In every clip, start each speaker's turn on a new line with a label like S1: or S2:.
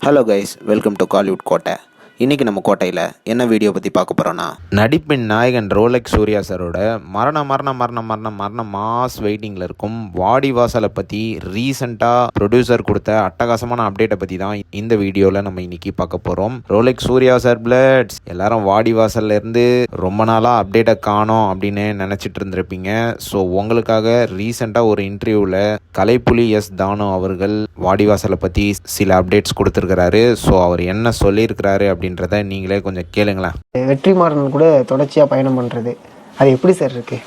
S1: Hello guys, welcome to Kollywood கோட்டை. இன்றைக்கி நம்ம கோட்டையில் என்ன வீடியோ பற்றி பார்க்க போகிறோன்னா, நடிப்பின் நாயகன் ரோலெக்ஸ் சூர்யா சாரோட மரண மாஸ் வெயிட்டிங்கில் இருக்கும் வாடிவாசலை பற்றி ரீசெண்டாக ப்ரொடியூசர் கொடுத்த அட்டகாசமான அப்டேட்டை பற்றி தான் இந்த வீடியோவில் நம்ம இன்றைக்கி பார்க்க போகிறோம். ரோலெக்ஸ் சூர்யா சார் பிளட்ஸ் எல்லாரும் வாடிவாசல்லேருந்து ரொம்ப நாளாக அப்டேட்டை காணோம் அப்படின்னு நினச்சிட்டு இருந்திருப்பீங்க. ஸோ உங்களுக்காக ரீசெண்டாக ஒரு இன்டர்வியூவில் கலைப்புலி எஸ் தானு அவர்கள் வாடிவாசலை பற்றி சில அப்டேட்ஸ் கொடுத்துருக்கிறாரு. ஸோ அவர் என்ன சொல்லியிருக்கிறாரு அப்படின்றத நீங்களே கொஞ்சம் கேளுங்களேன்.
S2: வெற்றிமாறன் கூட தொடர்ச்சியாக பயணம் பண்ணுறது அது எப்படி சார் இருக்கு?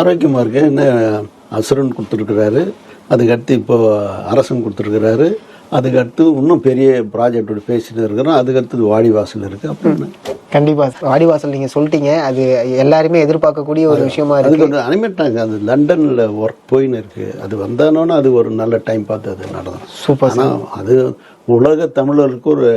S3: ஆரோக்கியமாக இருக்கு. என்ன அசுரன் கொடுத்துருக்கிறாரு, அதுக்கடுத்து இப்போ அரசன் கொடுத்துருக்கிறாரு, அதுக்கடுத்து இன்னும் பெரிய ப்ராஜெக்டோட பேசிட்டு இருக்கிறோம், அதுக்கடுத்தது வாடிவாசல் இருக்குது. அப்படின்னு
S2: கண்டிப்பாக வாடிவாசல் நீங்கள் சொல்லிட்டீங்க, அது எல்லாருமே எதிர்பார்க்கக்கூடிய ஒரு விஷயமா இருக்குது.
S3: அதுக்கு ஒரு அனிமேட்டாங்க, அது லண்டனில் ஒர்க் போயின்னு இருக்குது. அது வந்தானோன்னு அது ஒரு நல்ல டைம் பார்த்து அது நடந்தது.
S2: சூப்பர்.
S3: ஆனால் அது உலக தமிழருக்கு ஒரு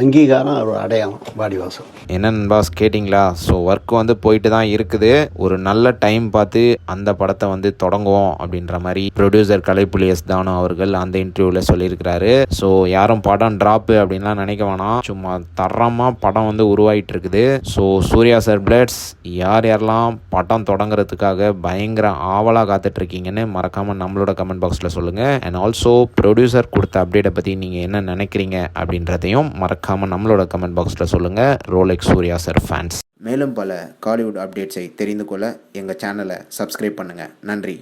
S3: அங்கீகாரம், ஒரு அடையாளம் வாடிவாசல்.
S1: என்ன நண்பாஸ் கேட்டிங்களா? ஸோ ஒர்க் போயிட்டு தான் இருக்குது. ஒரு நல்ல டைம் பார்த்து அந்த படத்தை தொடங்குவோம் அப்படின்ற மாதிரி ப்ரொடியூசர் கலைப்புலி எஸ் தானு அவர்கள் அந்த இன்டர்வியூவில் சொல்லியிருக்கிறாரு. ஸோ யாரும் படம் ட்ராப்பு அப்படின்லாம் நினைக்க வேணாம், சும்மா தரமாக படம் உருவாகிட்டு இருக்குது. ஸோ சூர்யா சார் பிளட்ஸ் யாரெல்லாம் படம் தொடங்குறதுக்காக பயங்கர ஆவலாக காத்துட்ருக்கீங்கன்னு மறக்காமல் நம்மளோட கமெண்ட் பாக்ஸில் சொல்லுங்கள். அண்ட் ஆல்சோ ப்ரொடியூசர் கொடுத்த அப்டேட்டை பற்றி நீங்கள் என்ன நினைக்கிறீங்க அப்படின்றதையும் மறக்காமல் நம்மளோட கமெண்ட் பாக்ஸில் சொல்லுங்கள். Rolex Suriya sir fans. மேலும் பல காலிவுட் அப்டேட்ஸை தெரிந்து கொள்ள எங்கள் சேனலை சப்ஸ்கிரைப் பண்ணுங்கள். நன்றி.